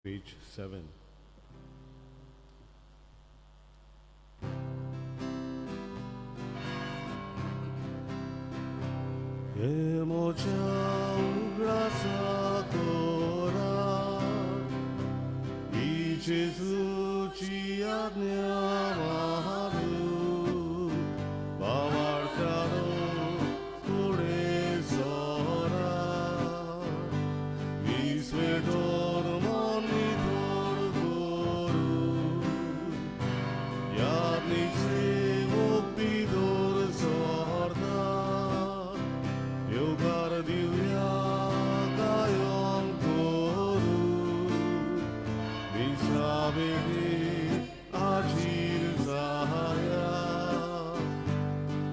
Page 7. Jesus Giadniamaru Bavarcado Puresora Visvedor Monitor Guru Yadnik Sevok Bidor Sorda Yogar Divya Gayon Guru Misabedi Ajir Zahaya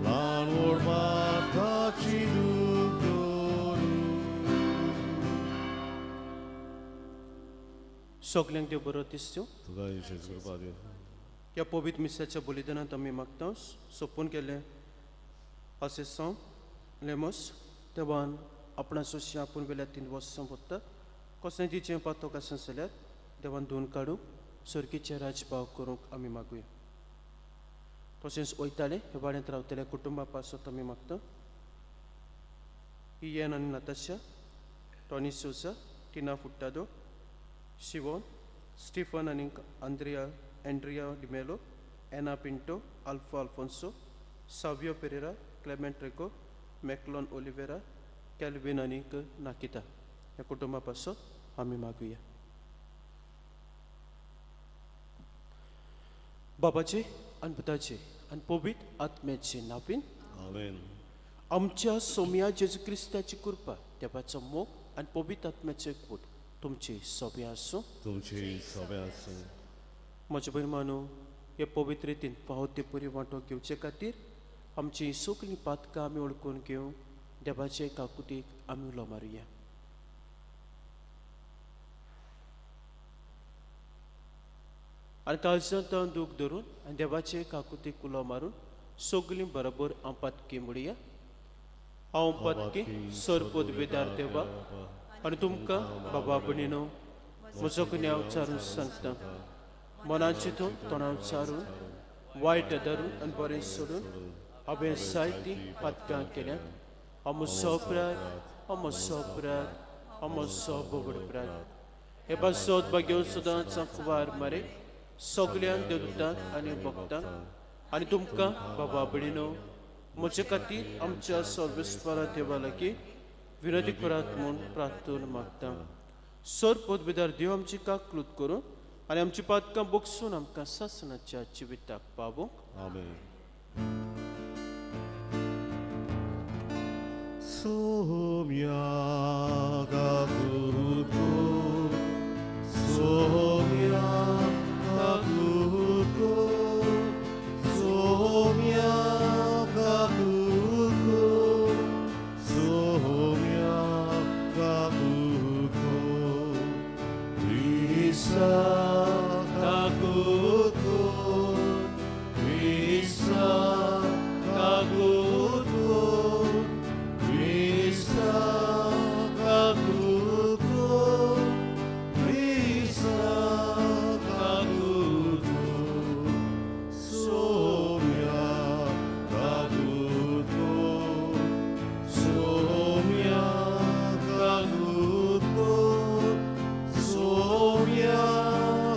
Lan Orbat Kachiduk Guru सगळ्यांक देव बरो दिसच्यो तुका येशूची कृपा दिवं. ह्या पवित्र मिसाच्या बलिदानांत आमी मागता सोपून केले असे सॉंग लेमोस देवान आपणाचो आपूण वेल्यार 3 वर्सां वता कसलें जिचें पातोक आसा जाल्यार देवान धुवन काडूंक सर्गीचे राजभाव करूंक आमी मागुया. तशेंच वयताले हे वाड्यांत रावतल्या कुटुंबा पासत आमी मागता इयन आनी Natasha Tony Sousa Tina Furtado Siobhan Stephen आनी Andrea D'Mello Ana Pinto Alpha Alfonso Savio Pereira Clement Reco Maclon Oliveira Calvin आनी नाकिता ह्या कुटुंबा पासत आमी मागुया. बाबाचे आनी पुताचे आनी पवित्र आत्म्याचे नांवान आमेन. आमच्या सोम्या जेजू क्रिस्ताची कृपा देवाचो मोग आनी पवित्र आत्म्याचो एकवट तुमची सोबे आसूं. तुमची सभा आसूं. म्हज्या भयरमानो हे पवित्र रितीन फावो ते परी वांटो घेवचे खातीर आमची सगळीं पातकां आमी ओळखून घेवंक देवाचे काकुटीक आमी उलो मारुया. आनी काळजांत दूख धरून आनी देवाचे काकुतीक उलो मारून सगळीं बरोबर हांव पातकी म्हणुया. हांव पातकी सरपद बेदार देवा आनी तुमकां बाबा भणीनो म्हजो गुन्यांव चारून सांगता. मनान चिंतून तोंडां चारून वायट धरून आनी बरें सोडून हांवें जायतीं पातकां केल्यात. हांव म्हजो अपराध हांव म्हजो अपराध हांव म्हजो बोगड अपराध हे पासत भाग्यो सदांच वार मारे सगळ्यांक देवदूतांक आनी भक्तांक आनी तुमकां बाबा भणीनो म्हजे खातीर आमच्या सर्वेस्परा देवा लागीं विनंती करात म्हूण प्रार्थना मागता. सर पदवेदार देव आमची काकलूत करून आनी आमची पातकां बगसून आमकां सासणाच्या जिविताक पावूंक. आमेन. Somya Gaguto Somya Gaguto Somya Gaguto Somya Gaguto Krishna Gaguto Krishna Gaguto Krishna Gaguto Krishna Gaguto Somya Gaguto Somya Gaguto Somya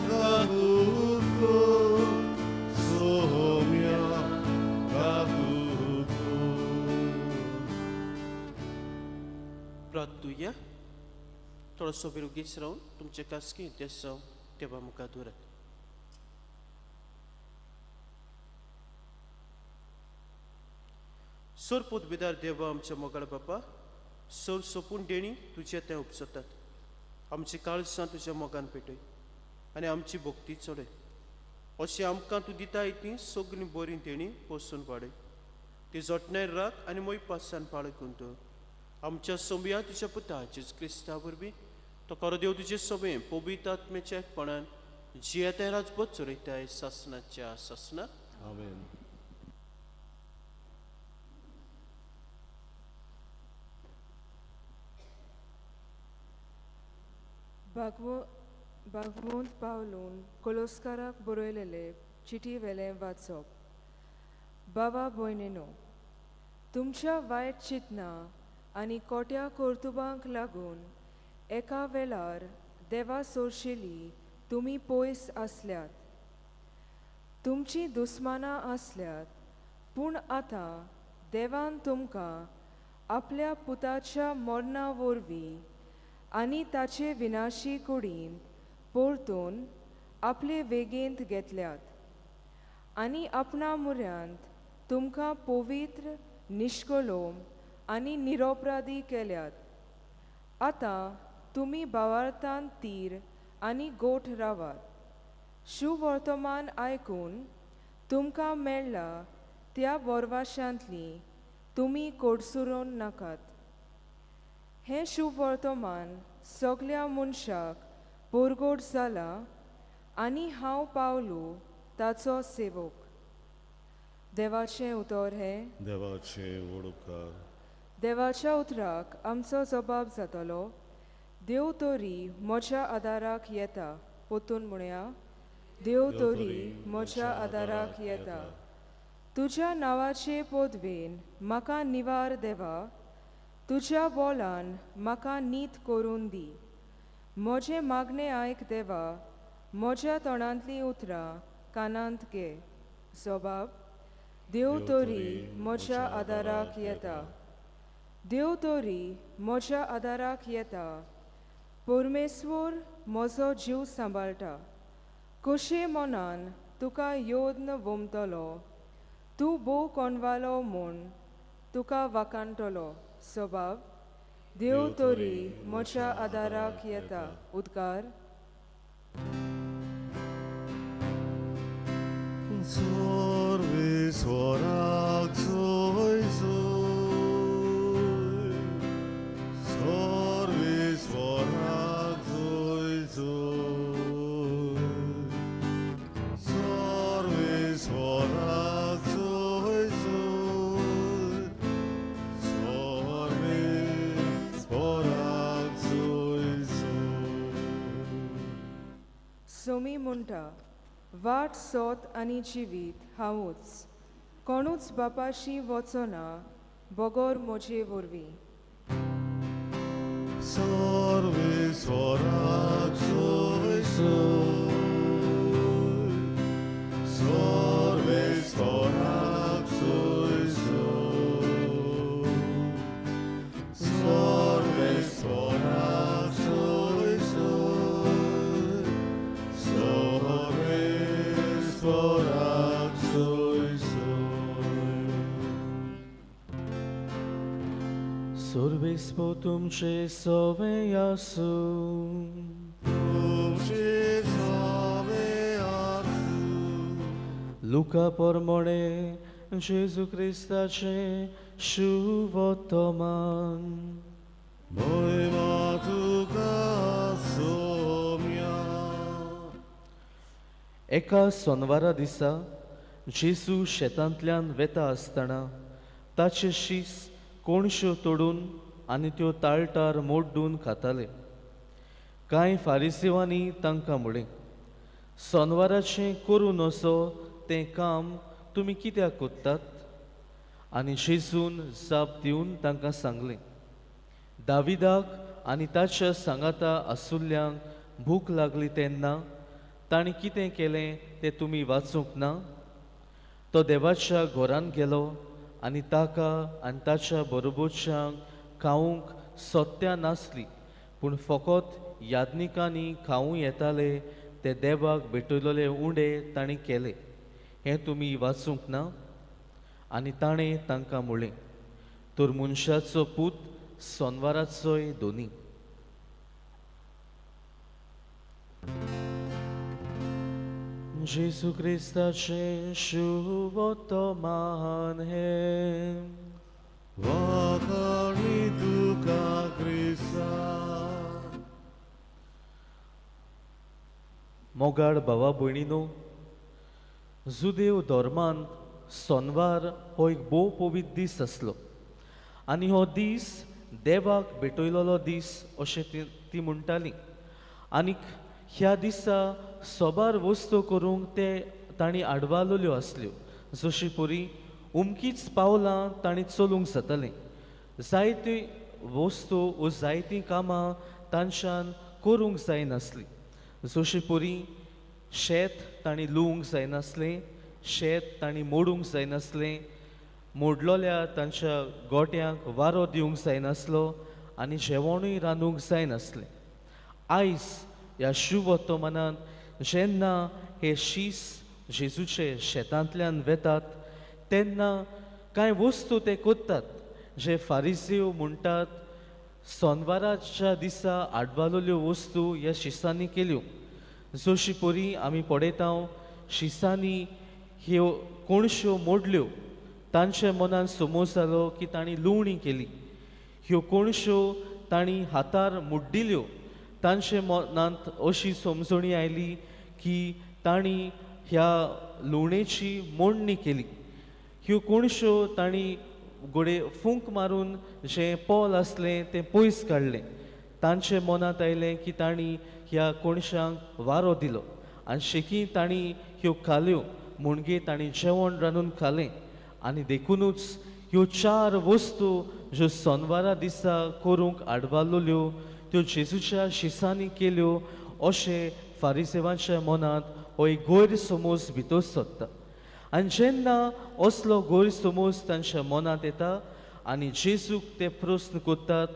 Gaguto Somya Gaguto प्रार्थुया. थोडोसो बेगीच रावन तुमचे कासकी देसाव देवा मुखार दवरात. सर पदवेदार देवा आमच्या मोगाळ बापा सर सोपून देणी तुजे ते उपसतात. आमची काळजां तुज्या मोगान पेटय आनी आमची भक्ती चडय. अशी आमकां तूं दिताय ती सगळीं बरी देणी पोसून वाडय. ती जोटणाय राख आनी मोय पासान पाळकून दवर. आमच्या सोम्या तुज्या पुता जेजू क्रिस्ता वरवीं तो खरो देव तुजे सोबे पवित्र आत्म्याच्या एकपणान जियेताय राजपद चोरयताय सासणाच्या सासणात. आमेन. भगवो भगवंत पावलून कोलोस्काराक बरयलेले चिटी वेलें वाचप. बाबा भयणीनो, तुमच्या वायट चिंतना आनी कोट्या कर्तुबांक लागून एका वेळार देवा सोडशिल्ली तुमी पयस आसल्यात. तुमची दुस्मानां आसल्यात, पूण आतां देवान तुमकां आपल्या पुताच्या मरणा वरवीं आनी ताचे विनाशी कुडीन परतून आपले वेगेंत घेतल्यात आनी आपणा मुऱ्यांत तुमकां पवित्र, निश्कलोम आनी निरोपराधी केल्यात. आतां तुमी भावार्थान तीर आनी गोठ रावात. शुवर्तमान आयकून तुमकां मेळ्ळा त्या वरवाशांतली तुमी कोडसुरोन नाकात. हें शुवर्तमान सगल्या मनशाक परगोड जाला आनी हांव पावलो ताचो सेवक. देवाचें उतर हें. देवाचे वडुपकार. देवाच्या उतराक आमचो जबाब जातलो. देव तोरी म्हज्या आदाराक येता. पोतून म्हणया, देव तोरी म्हज्या आदाराक येता. तुज्या नांवाचे पोदवेन म्हाका निवार देवा. तुज्या बोलान म्हाका नीत करून दी. म्हजें मागणें आयक देवा. म्हज्या तोंडांतलीं उतरां कानांत घे. जबाब, देव तोरी म्हज्या आदाराक येता. देव तोरी म्हज्या आदाराक येता. परमेश्वर म्हजो जीव सांबाळटा. कशे मनान तुका योद्न वमतलो. तूं भोव कोणवालो म्हूण तुका वाकाणटलो. जबाब, देव तोरी म्हज्या आदाराक येता. उद्गार. सर्वेश्वराक जय जय. सर्वेश्वराक जय जय. सर्वेश्वराक जय जय. सर्वेश्वराक जय जय. सोमी म्हणटा, वाट सोत आनी जिवीत हांवूच. कोणूच बापाशी वचना बगोर म्हजे वरवीं. सर्वेश्वराक जय जय. सर्वेश्वराक जय जय. सर्वेश्वराक जय जय. सर्वेश्वराक जय जय. Survispo तुमचे सवे आसूं. तुमचे सवे आसूं. लुका पोरमोणे जेजू क्रिस्ताचे शुवर्तमान. महिमा तुका सोम्या. एका सोनवारा दिसा जेजू शेतांतल्यान वेता आसतना ताचे शीस कोणश्यो तोडून आनी त्यो ताळटार मोड्डून खाताले. कांय फारिसेवांनी तांकां म्हळें, सोनवाराचें करूं नसो तें काम तुमी कित्याक कोत्तात? आनी जेजून जाप दिवन तांकां सांगलें, दाविदाक आनी ताच्या सांगाता आसुल्ल्यांक भूक लागली तेन्ना ताणें कितें केलें तें तुमी वाचूंक ना? तो देवाच्या घोरान गेलो आनी ताका आनी ताच्या बरोबरच्यांक खावूंक सोत्त्या नासली, पूण फकत याज्ञिकांनी खावूं येताले ते देवाक भेटयलोले उंडे ताणें केले. हें तुमी वाचूंक ना? आनी ताणें तांकां म्हळें, तर मनशाचो पूत सोनवाराचोय दोनी. जेजू क्रिस्ताचे शुवर्तमान हें. वाखाणी तुका क्रिस्ता. मोगाळ भावा भयणीनो, जुदेव धर्मांत सोनवार हो एक भोव पवित्र दीस आसलो आनी हो दीस देवाक भेटयलोलो दीस अशें ती म्हणटाली. आनीक ह्या दिसा सोबार वस्तू करूंक ते तांणी आडवालोल्यो आसल्यो जशी पुरी उमकीच पावलां तांणी चलूंक जातालें जायती वस्तू व जायतीं कामां तांच्यान करूंक जायनासलीं जशी पुरी शेत तांणी लुवंक जायनासलें शेत तांणी मोडूंक जायनासलें मोडलोल्या तांच्या गोट्यांक वारो दिवंक जायनासलो आनी जेवणूय रांदूंक जायनासलें आयज ह्या शुभ वर्तमानांत जेन्ना हे शीस जेजूचे शेतांतल्यान वेतात तेन्ना कांय वस्तू ते कोत्तात जे फारिसीव म्हणटात सोनवाराच्या दिसा आडवालोल्यो वस्तू ह्या शिसांनी केल्यो जशी परी आमी पळयता शिसांनी ह्यो कोणश्यो मोडल्यो तांच्या मनान समज जालो की तांणी लुवणी केली ह्यो कोणश्यो तांणी हातार मुड्डिल्यो तांचे मनांत अशी समजणी आयली की तांणी ह्या लुवणेची मोडणी केली ह्यो कोणश्यो तांणी गोडे फूंक मारून जें पोल आसलें तें पयस काडलें तांचे मनांत आयलें की तांणी ह्या कोणशांक वारो दिलो आनी शेकी तांणी ह्यो खाल्यो म्हणगे तांणी जेवण रांदून खालें आनी देखूनच ह्यो 4 वस्तू ज्यो सोनवारा दिसा करूंक आडवालोल्यो त्यो जेजूच्या शिसांनी केल्यो अशें फारिसेवांच्या मनांत हो एक गैरसमज भितर सोदता आनी जेन्ना असलो गैरसमज तांच्या मनांत येता आनी जेजूक ते प्रस्न कोत्तात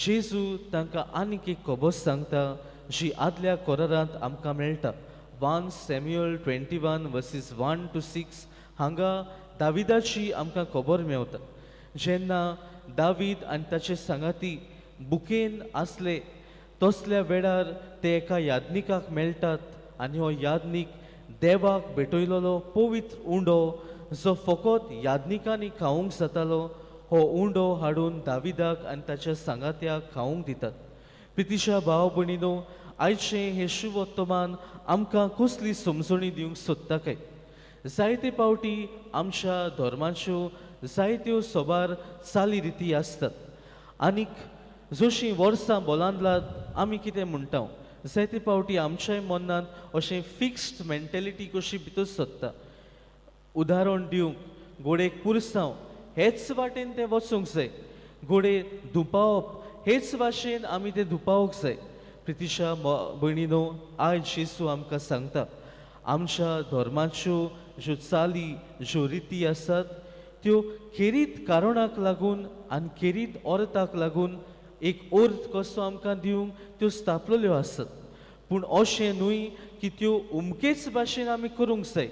जेजू तांकां आनीक एक खबर सांगता जी आदल्या कोरारांत आमकां मेळटा 1 सॅम्युएल 21 वर्सीस 1 to 6 हांगा दाविदाची आमकां खबर मेवता जेन्ना दावीद आनी ताचे सांगाती बुकेन आसले तसल्या वेळार ते एका याज्ञिकाक मेळटात आनी हो याज्ञीक देवाक भेटयलोलो पवित्र उंडो जो फकत याज्ञिकांनी खावंक जातालो हो उंडो हाडून दाविदाक आनी ताच्या सांगात्याक खावंक दितात प्रितीच्या भाव भयणीनो आयचें हें शुभ वर्तमान आमकां कसली समजणी दिवंक सोदता काय जायते पावटी आमच्या धर्माच्यो जायत्यो सोबार चाली रिती आसतात आनीक जशीं वर्सां बोलांदलात आमी कितें म्हणटा जायते पावटी आमच्याय मनांत अशें फिक्स्ड मेंटेलिटी कशी भितर सोदता उदाहरण दिवंक घोडेक पुरसांव हेच वाटेन ते वचूंक जाय घोडे धुपावप हेच भाशेन आमी ते धुपावंक जाय प्रितीच्या भयणीनो आयज जेजू आमकां सांगता आमच्या धर्माच्यो ज्यो चाली ज्यो रिती आसात त्यो खेरीत कारणाक लागून आनी खेरीत अर्थाक लागून एक अर्थ कसो आमकां दिवंक त्यो स्थापलेल्यो आसत पूण अशें न्हय की त्यो उमकेच भाशेन आमी करूंक जाय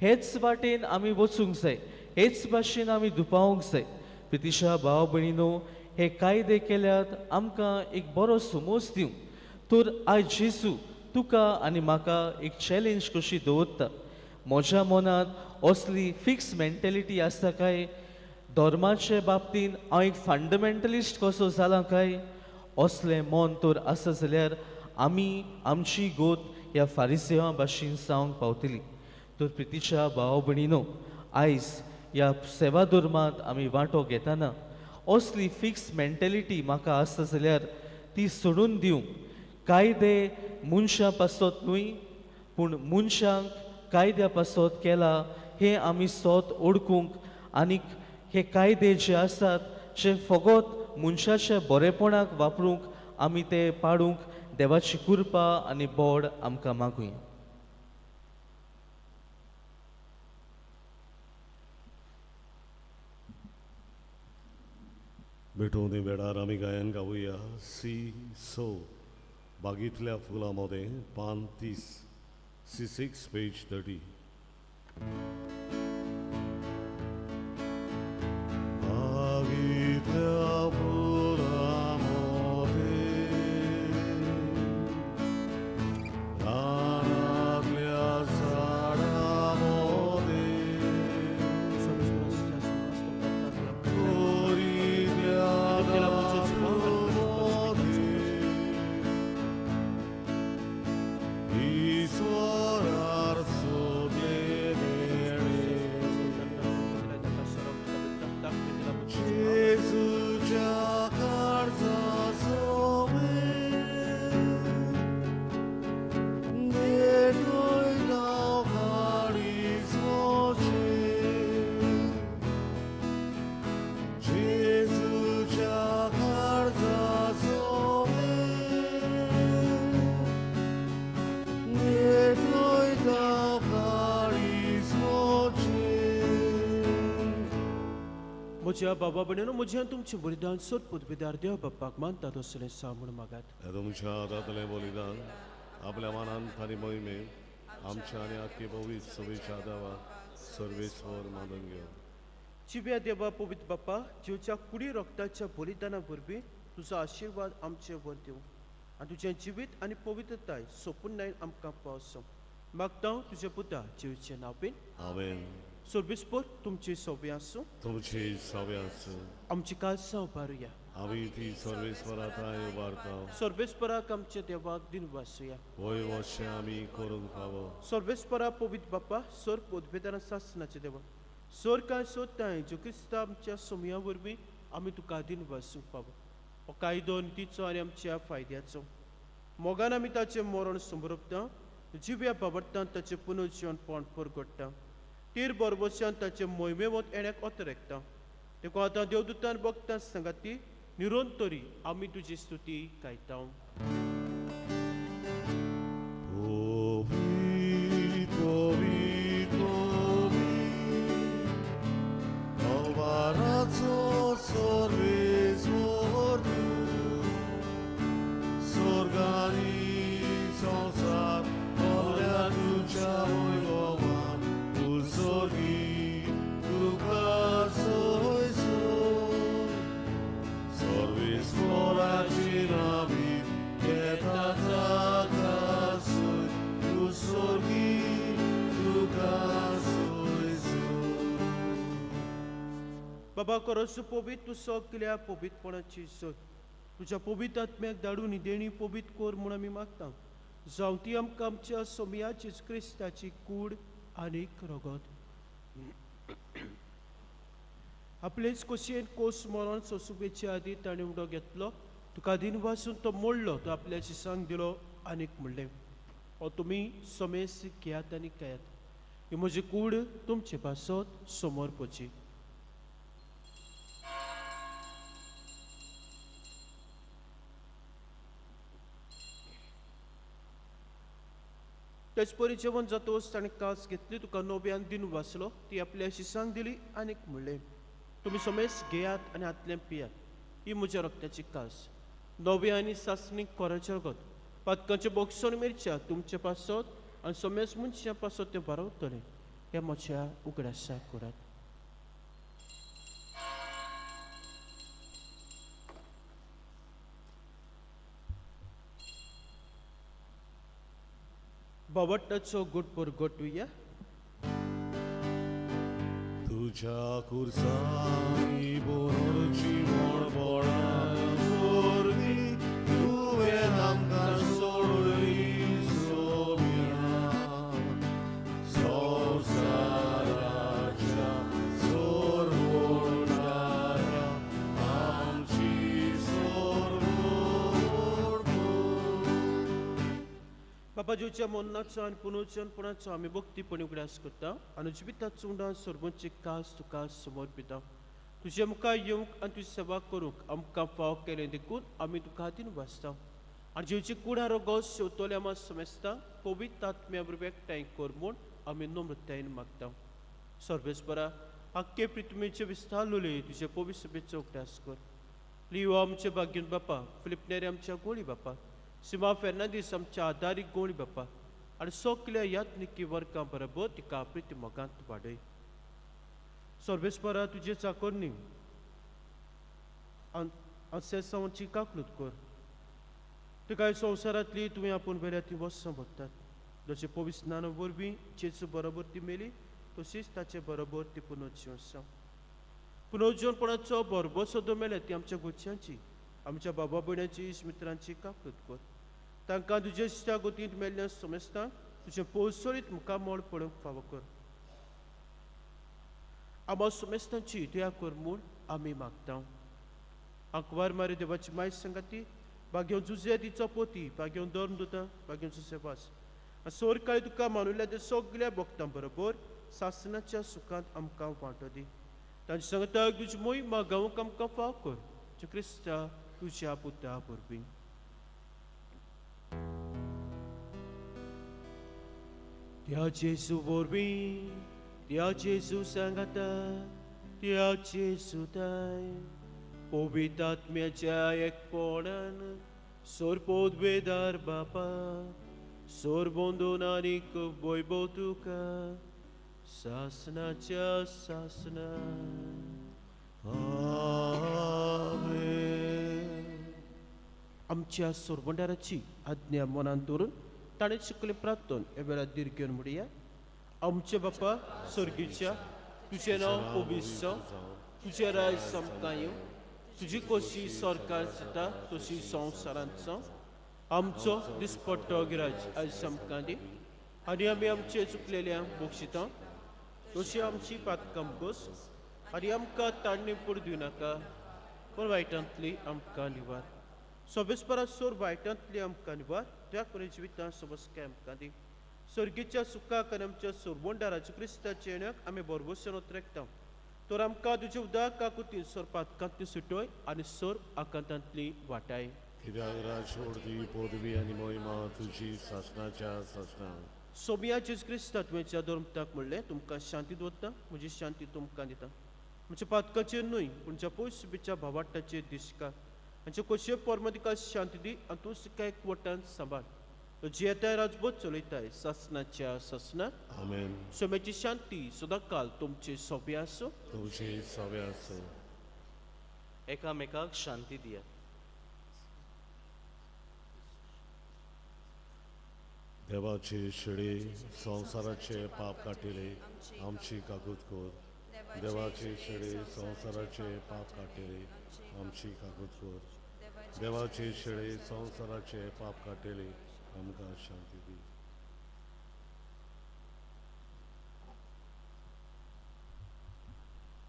हेच वाटेन आमी वचूंक जाय हेच भाशेन आमी धुपावंक जाय प्रितीच्या भाव भयणीनो हे कायदे केल्यात आमकां एक बरो समज दिवंक तर आयज जेजू तुका आनी म्हाका एक चॅलेंज कशी दवरता म्हज्या मनांत असली फिक्स मेंटेलिटी आसता काय धर्माचे बाबतीन हांव एक फंडमेंटलिस्ट कसो जाला काय असलें मन तर आसा जाल्यार आमी आमची गोत ह्या फारिसेवा भाशेन जावंक पावतली तर प्रितीच्या भाव भयणीनो आयज ह्या सेवा धर्मांत आमी वांटो घेतना असली फिक्स मेंटेलिटी म्हाका आसता जाल्यार ती सोडून दिवंक कायदे मनशां पासत न्हय पूण मनशांक कायद्या पासत केला हे आमी सोद ओळखूंक आनीक हे कायदे जे आसात जे फकत मनशाच्या बरेपणाक वापरूंक आमी ते पाडूंक देवाची कृपा आनी बोड आमकां मागूया भेटून वेळार आमी गायन गावूया सी सो बागीतल्या फुलांमध्ये पान 30 C6 पेज 30 बागीतल्या फुलांमध्ये रानातल्या झाडांमध्ये कोरीतल्या ईश्वरार सोदले म्हज्या बाबा भयणीनो म्हज्यान तुमचें बलिदान सोदपूत बिदार देव बाप्पाक मानतात असलें सांगून मागात. हे तुमच्या हातांतलें बलिदान आपल्या मानांत आनी मोहिमेंत आमच्या आनी आख्खे पवित्र सभेच्या देवाक सर्वेस्वर मानून घेवन जिव्या देवा पवित्र बाप्पा जिवच्या कुडी रक्ताच्या बलिदाना वरवीं तुजो आशिर्वाद आमचे वर दिवं आनी तुजें जिवीत आनी पवित्रताय सोपून नायन आमकां पावसो. मागता तुजे पुता जिवचें नांव आमेन. सोर्बेस्पोर तुमची सव्य आसूं तुमची सव्यास आमची काळजां उबारुया. आमी ती सर्वेस्वराताय उबारता. सोर्बेस्पराक आमच्या देवाक दिन वासुया. वय वशें आमी करूंक फावो. सोर्बेस्परा पवित्र बाप्पा सोर पोदभेदाना सासनाचे देवा सोर कांय सोदताय जो क्रिस्ता आमच्या सोमया वरवीं आमी तुका दिन वासूंक फावो. हो कायदो नितीचो आनी आमच्या फायद्याचो. मोगान आमी ताचें मरण समोरपता. जिव्या बाबडटान ताचें पुनर्जीवन पण परगडटा. तीर बरोबरच्यान ताचे मोहिमे वत येण्याक ओतरेकता. देखून आतां देवदूतान भक्तां सांगाती निरोंतरी आमी तुजी स्तुती गायता. बाबा खरोच पवित्र तूं सगल्या पवित्रपणाची सोय तुज्या पवित्र आत्म्याक धाडून देणी पवित्र कोर म्हूण आमी मागता. जावं ती आमकां आमच्या सोमयाची क्रिस्ताची कूड आनीक रगत आपलेच खोशयेन कोस मरण सोसुबेच्या आदी ताणें उडो घेतलो. तुका दिन वासून तो मोडलो तो आपल्याची सांग दिलो आनीक म्हणलें हो तुमी सोमेस घेयात आनी खायात. ही म्हजी कूड तुमचे पासत समोर पोची. तेच परी जेवण जातोच ताणें कास घेतली तुका नव्यान दिन वाचलो ती आपल्याशी सांग दिली आनीक म्हणलें तुमी सोमेस घेयात आनी हातलें पियात. ही म्हज्या रक्ताची कास नव्या आनी सासणीक कोराचें रगत पातकांचे बोक्सोन मिरच्या तुमचे पासत आनी सोमेस मनशां पासत तें बारावतलें. हें म्हज्या उगडासा करात. बावटाचो गुटभर गोटुया. तुझ्या कुर्सानी बोरची मळबळां वरवीं तुवें आमकां सोडली सोम्या. संवसाराच्या सोरवोडाऱ्या आमची सोरवोड. बाबा जीवच्या मरणाचो आनी पुनर्जन्मपणाचो आमी भक्तीपणी उगडास करता आनी जिविताचो उंडाण सोरबोंची कास तुका समर्पिता. तुजे मुखार येवंक आनी तुजी सेवा करूंक आमकां फाव केलें देखून आमी तुका हातीन वाचता आनी जीवची कुडा रगत शेवतोले आमां समेस्ता पवित्र आत्म्या बरोबर एकठांय कर म्हूण आमी नम्रतायेन मागता. सर्वेस्परा आख्खे पृथ्वीचे विस्तारलोले तुजे पवित्र सभेचो उगडास कर. लिओ आमचे भाग्यन बापा फिलिपनेरी आमच्या गोळी बापा सिमा फेर्नांदीस आमच्या आदारीक गोळी बापा आनी सगल्या यात्निकी वर्गां बरोबर तिका प्रिती मोगांत वाडय. सर्वेस्परा तुजे चाकोरणी सेसांवांची काकलूत कर. तुका संवसारांतली तुवें आपूण वेल्या ती वस्सां बगतात. जशें पवित्र स्नाना वरवीं जेजू बरोबर ती मेली तशीच ताचे बरोबर ती पुनर्जीवन आसा. पुनर्जीवनपणाचो बरोबर सोदो मेल्या ती आमच्या गोडच्यांची आमच्या बाबा भयणांची इश्टमित्रांची काकलूत कर. तांकां तुजे इश्टा गोतींत मेल्ल्या समेस्ता तुजें पोसळीत मुखार मोड पडूंक फावो कर. आमच्या समेस्तांची दया कर म्हूण आमी मागता. आंकवार मारी देवाची माय सांगाती भाग्यो जुजे तिचो पोती भाग्यो धर्म दोता भाग्यो जुसेवास सोर काळी तुका मानुल्या ते सगल्या भक्तां बरोबर सासनाच्या सुखांत आमकां वांटो दी. तांच्या सांगता तुजी मोहीम गांवक आमकां फाव कर जे क्रिस्ता तुज्या पुता वरवीं. त्या जेजू वरवीं त्या जेजू सांगाता त्याचे सुदाय पवित्रात्म्याच्या एकपणान सोरपोदवेदार बापा सोर बंधून आनीक वैभव तुका शासनाच्या शासना आमेन. आमच्या सोरबंडाराची आज्ञा मनान दवरून ताणें शिकले प्रार्थन हे वेळार दीर घेवन म्हणया आमचे बापा स्वर्गीच्या तुझें नांव पवित्र जावं तुझें राज समकां येवं तुजी कशी सरकार जाता तशी संवसारांत जावं आमचो दिसपट्टो गिराज आयज समकां दी आनी आमी आमचे चुकलेल्यांक बक्षिता तशी आमची पातकां बस आनी आमकां ताणणी पडूं नाका पण वायटांतली आमकां निवार सोबेस परस सोर वायटांतली आमकां निवार त्या कोणी जिवितां सोबस्काय आमकां दी सर्गीच्या सुखाक आनी आमच्या सोरबोंडाराच्या क्रिस्ताच्या येण्याक आमी बरबोसन उतरेकता तर आमकां तुजे उदक काकुतीन सोर पातकांतली सुटोय आनी सोर आकांतांतली वाटाय कित्याक राज व्हडली पदवी आनी मोहिमा तुजी शासनाच्या शासना सोबिया जेजू क्रिस्त तुवेंच्या धर्मताक म्हणलें तुमकां शांती दवरता म्हजी शांती तुमकां दिता म्हणजे पातकाचेर न्हय पूण ज्या पयस बिच्या भावाटाचेर दिसका आमचे कशे परमदिका शांती दी आनी तूं सिका एकवटान सांबाळ तो जियेताय राजभोज चलयताय शासनाच्या शासनात आमेन. सोम्याची शांती सदां काल तुमचे सोबे आसो तुझे सवे आसो. एकामेकाक शांती दिया. देवाचे शिडे संवसाराचे पाप काटिले आमची काकूत कोर. देवाचे शिडे संवसाराचे पाप काटिले आमची काकूत कोर. देवाचे शिडे संवसाराचे पाप काटिले आमकां शांती दी.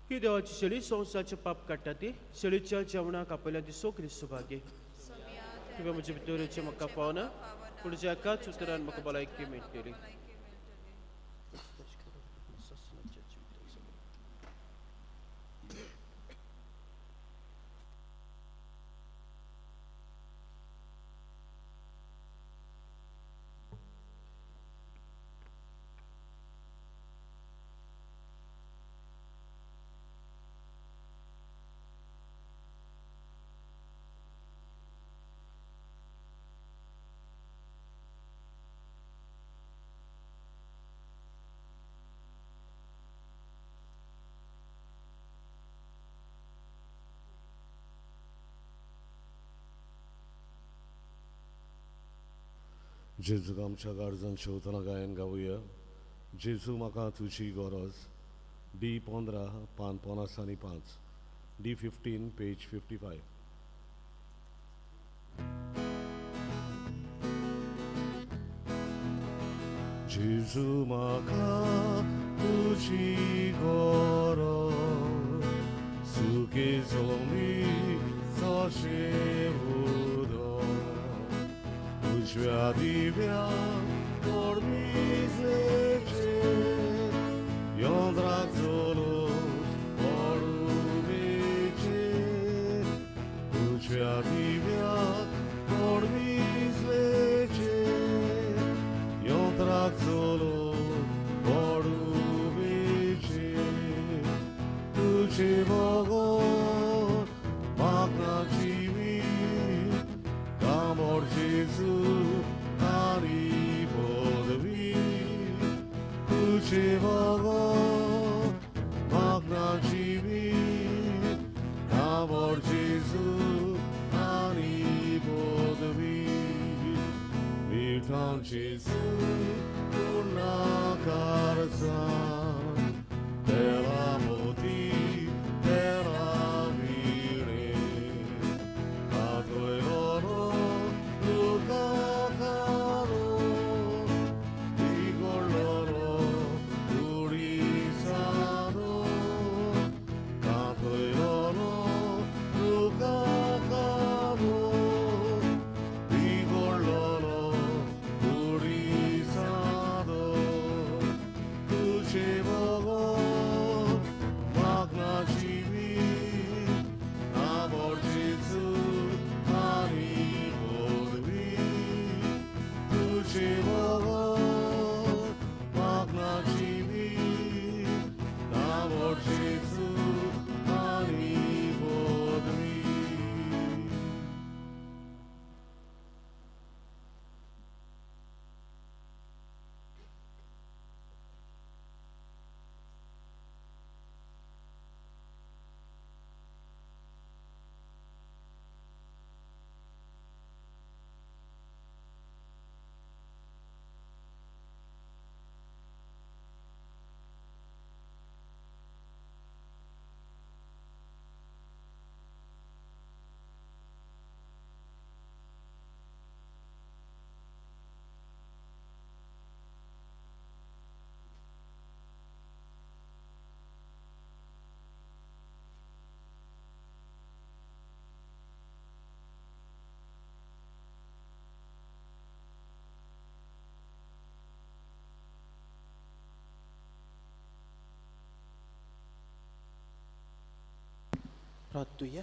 ही देवाची शेळी संवसाराचे पाप काडटा ती शेळीच्या जेवणाक आपल्या दिसो क्रिस्तू भागे तुवें म्हजे भितरेचे म्हाका पावना पूण ज्या एकाच उतरान म्हाका भलायकी मेळटली जेजूक आमच्या गार्जन शेवतना गायन गावुया. जेजू म्हाका तुजी गरज. D15 पान 50 आनी 5. D15 page 55. जेजू म्हाका तुजी गरज सुखे जोमी जशे उजव्या दिव्या pormizlecze jądrak zolo porumiecie uświadimia pormizlecze jądrak zolo porumiecie tucie Bogo magna ciwi amor Gesù ani podvi tuce Bogo magna civi amor Gesù ani podvi witam Gesù una carza della moti della vire a tuoi loro Uri प्रार्थूया.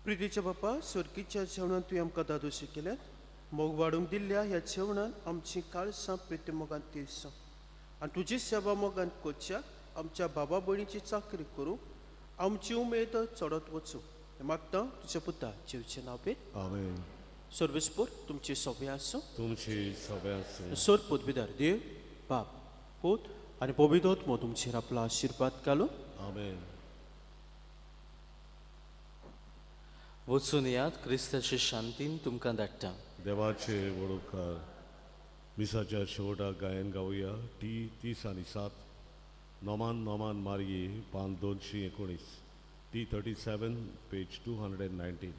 प्रितीच्या बापा, सर्गीच्या जेवणात तुवें आमकां दादोशी केल्यात. मोग वाडूंक दिल्ल्या ह्या जेवणान आमची काळसां प्रिती मोगान तिरसां आनी तुजी सेवा मोगान कोच्च्याक आमच्या बाबा भयणीची चाकरी करूं आमची उमेद चडत वचूं हें मागता तुज्या पुता जेवचे नांवे. आमेन. सर्वेस्पोर तुमची सभा आसूं. तुमची सगळ्यांक सर पदवीदार देव बाप पूत आनी पवित्र आत्मो तुमचेर आपलो आशिर्वाद घालूं. आमेन. वचून यात क्रिस्ताची शांतीन तुमकां धाडटा. देवाचे वडोवकार. मिसाच्या शेवटाक गायन गावया. टी 30 आनी 7 नोमान नोमान मारये पान 219 टी 37 पेज 219.